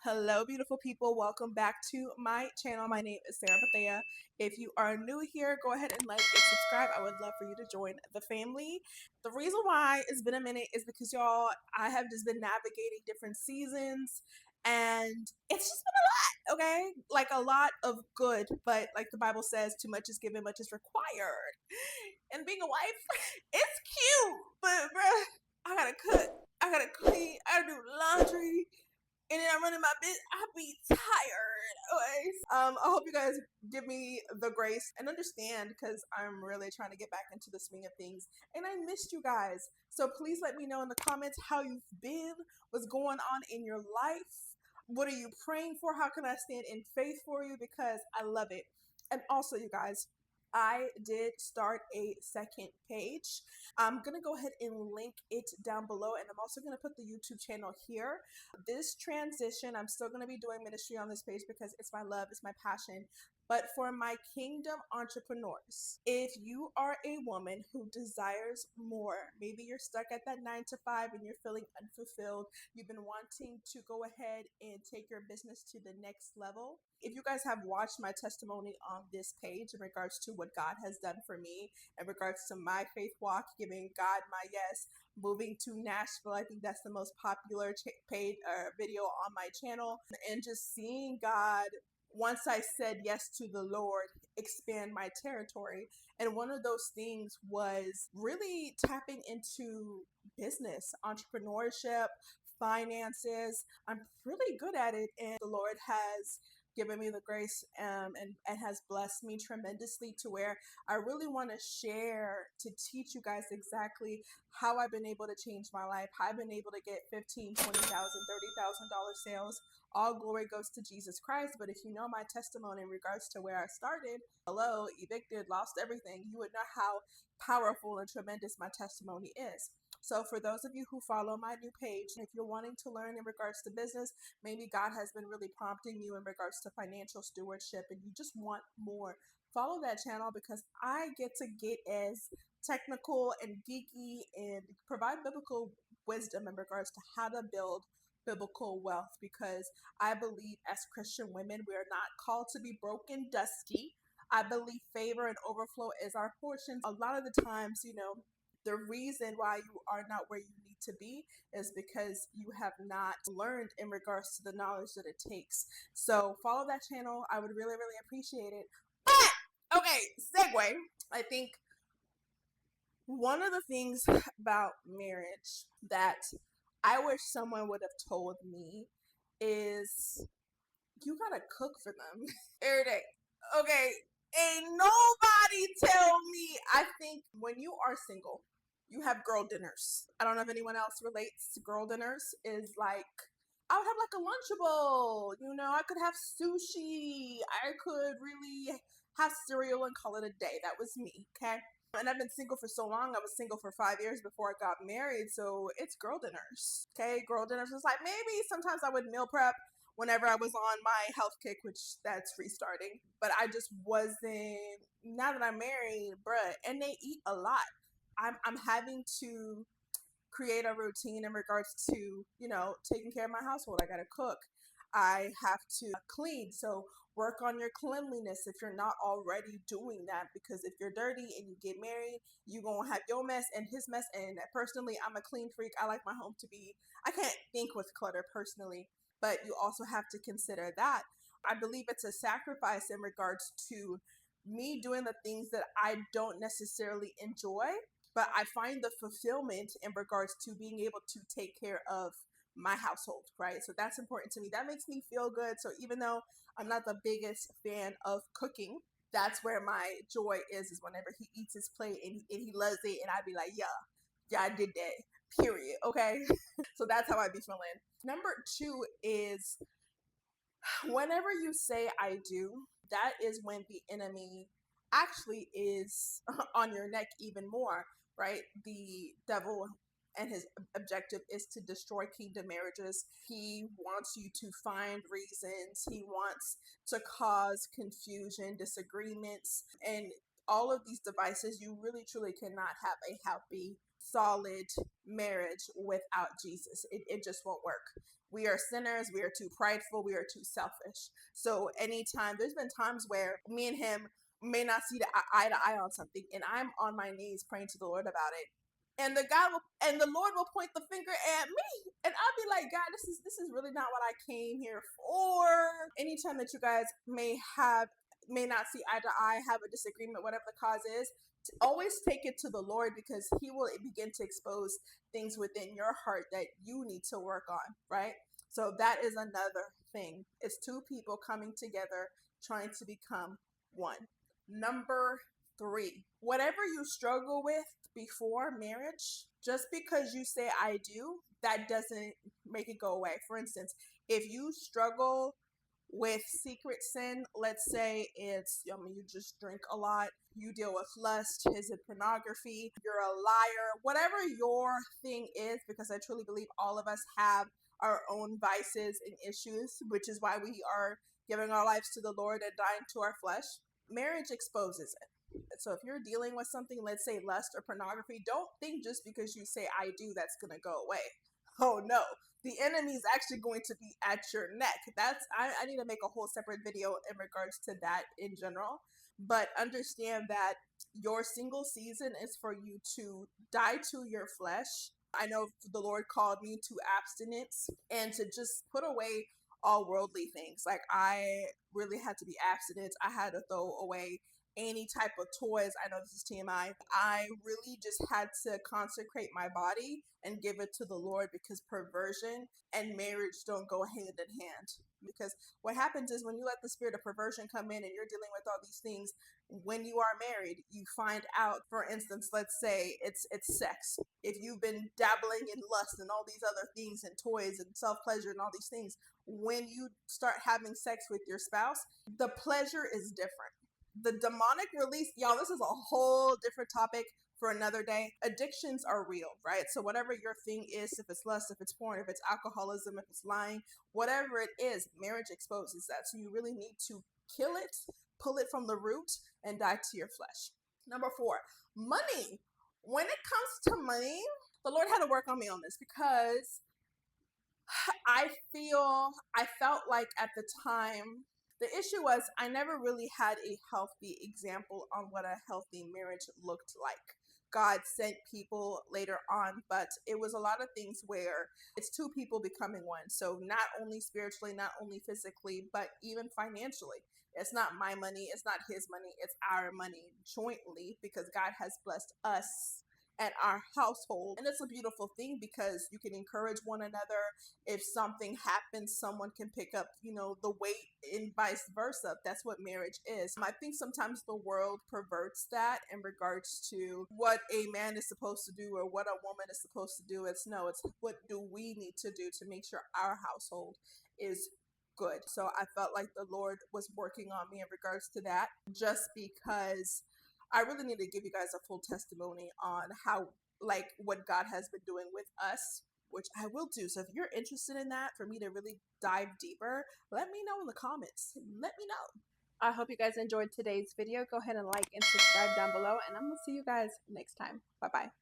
Hello, beautiful people. Welcome back to my channel. My name is Sarah Bethea. If you are new here, go ahead and like and subscribe. I would love for you to join the family. The reason why it's been a minute is because, y'all, I have just been navigating different seasons and it's just been a lot, okay? Like a lot of good, but like the Bible says, too much is given, much is required. And being a wife, it's cute, but bruh, I gotta cook, I gotta clean, I gotta do laundry, and then I'm running my business. I be tired. Okay. I hope you guys give me the grace and understand because I'm really trying to get back into the swing of things. And I missed you guys. So please let me know in the comments how you've been, what's going on in your life. What are you praying for? How can I stand in faith for you? Because I love it. And also, you guys, I did start a second page. I'm going to go ahead and link it down below, and I'm also going to put the YouTube channel here. This transition, I'm still going to be doing ministry on this page because it's my love, it's my passion. But for my kingdom entrepreneurs, if you are a woman who desires more, maybe you're stuck at that 9 to 5 and you're feeling unfulfilled, you've been wanting to go ahead and take your business to the next level. If you guys have watched my testimony on this page in regards to what God has done for me, in regards to my faith walk, giving God my yes, moving to Nashville, I think that's the most popular paid video on my channel, and just seeing God, once I said yes to the Lord, expand my territory. And one of those things was really tapping into business, entrepreneurship, finances. I'm really good at it, and the Lord has given me the grace and has blessed me tremendously to where I really want to share to teach you guys exactly how I've been able to change my life, how I've been able to get $15,000, $20,000, $30,000 sales. All glory goes to Jesus Christ. But if you know my testimony in regards to where I started, hello, evicted, lost everything, you would know how powerful and tremendous my testimony is. So for those of you who follow my new page, if you're wanting to learn in regards to business, maybe God has been really prompting you in regards to financial stewardship and you just want more, follow that channel because I get to get as technical and geeky and provide biblical wisdom in regards to how to build biblical wealth, because I believe as Christian women, we are not called to be broke and dusty. I believe favor and overflow is our portion. A lot of the times, the reason why you are not where you need to be is because you have not learned in regards to the knowledge that it takes. So follow that channel. I would really, really appreciate it. But, okay, segue. I think one of the things about marriage that I wish someone would have told me is you gotta cook for them every day. Okay, ain't nobody tell me. I think when you are single, you have girl dinners. I don't know if anyone else relates to girl dinners. Is like, I would have like a Lunchable. I could have sushi. I could really have cereal and call it a day. That was me. Okay. And I've been single for so long. I was single for 5 years before I got married. So it's girl dinners. Okay. Girl dinners was like, maybe sometimes I would meal prep whenever I was on my health kick, which that's restarting. But I just wasn't, now that I'm married, bruh, and they eat a lot. I'm having to create a routine in regards to, taking care of my household. I gotta cook. I have to clean. So work on your cleanliness if you're not already doing that, because if you're dirty and you get married, you're gonna have your mess and his mess. And personally, I'm a clean freak. I like my home to be, I can't think with clutter personally, but you also have to consider that. I believe it's a sacrifice in regards to me doing the things that I don't necessarily enjoy, but I find the fulfillment in regards to being able to take care of my household, right? So that's important to me. That makes me feel good. So even though I'm not the biggest fan of cooking, that's where my joy is whenever he eats his plate and he loves it. And I'd be like, yeah, I did that, period. Okay. So that's how I be feeling. Number two is whenever you say I do, that is when the enemy actually is on your neck even more, right? The devil and his objective is to destroy kingdom marriages. He wants you to find reasons. He wants to cause confusion, disagreements, and all of these devices. You really truly cannot have a happy solid marriage without Jesus. It just won't work. We are sinners. We are too prideful. We are too selfish. So anytime, there's been times where me and him may not see the eye to eye on something, and I'm on my knees praying to the Lord about it. And the Lord will point the finger at me, and I'll be like, God, this is really not what I came here for. Anytime that you guys may not see eye to eye, have a disagreement, whatever the cause is, always take it to the Lord, because He will begin to expose things within your heart that you need to work on, right? So that is another thing. It's two people coming together, trying to become one. Number three, whatever you struggle with before marriage, just because you say I do, that doesn't make it go away. For instance, if you struggle with secret sin, let's say it's, you just drink a lot, you deal with lust, is it pornography, you're a liar, whatever your thing is, because I truly believe all of us have our own vices and issues, which is why we are giving our lives to the Lord and dying to our flesh. Marriage exposes it. So if you're dealing with something, let's say lust or pornography, don't think just because you say I do, that's going to go away. Oh no, the enemy is actually going to be at your neck. I need to make a whole separate video in regards to that in general. But understand that your single season is for you to die to your flesh. I know the Lord called me to abstinence and to just put away all worldly things. Like, I really had to be abstinent. I had to throw away any type of toys. I know this is TMI. I really just had to consecrate my body and give it to the Lord, because perversion and marriage don't go hand in hand. Because what happens is, when you let the spirit of perversion come in and you're dealing with all these things, when you are married, you find out, for instance, let's say it's sex. If you've been dabbling in lust and all these other things and toys and self-pleasure and all these things, when you start having sex with your spouse, the pleasure is different. The demonic release, y'all, this is a whole different topic for another day. Addictions are real, right? So whatever your thing is, if it's lust, if it's porn, if it's alcoholism, if it's lying, whatever it is, marriage exposes that. So you really need to kill it, pull it from the root, and die to your flesh. Number four, money. When it comes to money, the Lord had to work on me on this, because I felt like at the time, the issue was I never really had a healthy example on what a healthy marriage looked like. God sent people later on, but it was a lot of things where it's two people becoming one. So not only spiritually, not only physically, but even financially. It's not my money, it's not his money, it's our money jointly, because God has blessed us and our household. And it's a beautiful thing, because you can encourage one another. If something happens, someone can pick up, the weight, and vice versa. That's what marriage is. I think sometimes the world perverts that in regards to what a man is supposed to do or what a woman is supposed to do. It's what do we need to do to make sure our household is good. So I felt like the Lord was working on me in regards to that, just because I really need to give you guys a full testimony on how, like, what God has been doing with us, which I will do. So if you're interested in that, for me to really dive deeper, let me know in the comments. Let me know. I hope you guys enjoyed today's video. Go ahead and like and subscribe down below, and I'm going to see you guys next time. Bye-bye.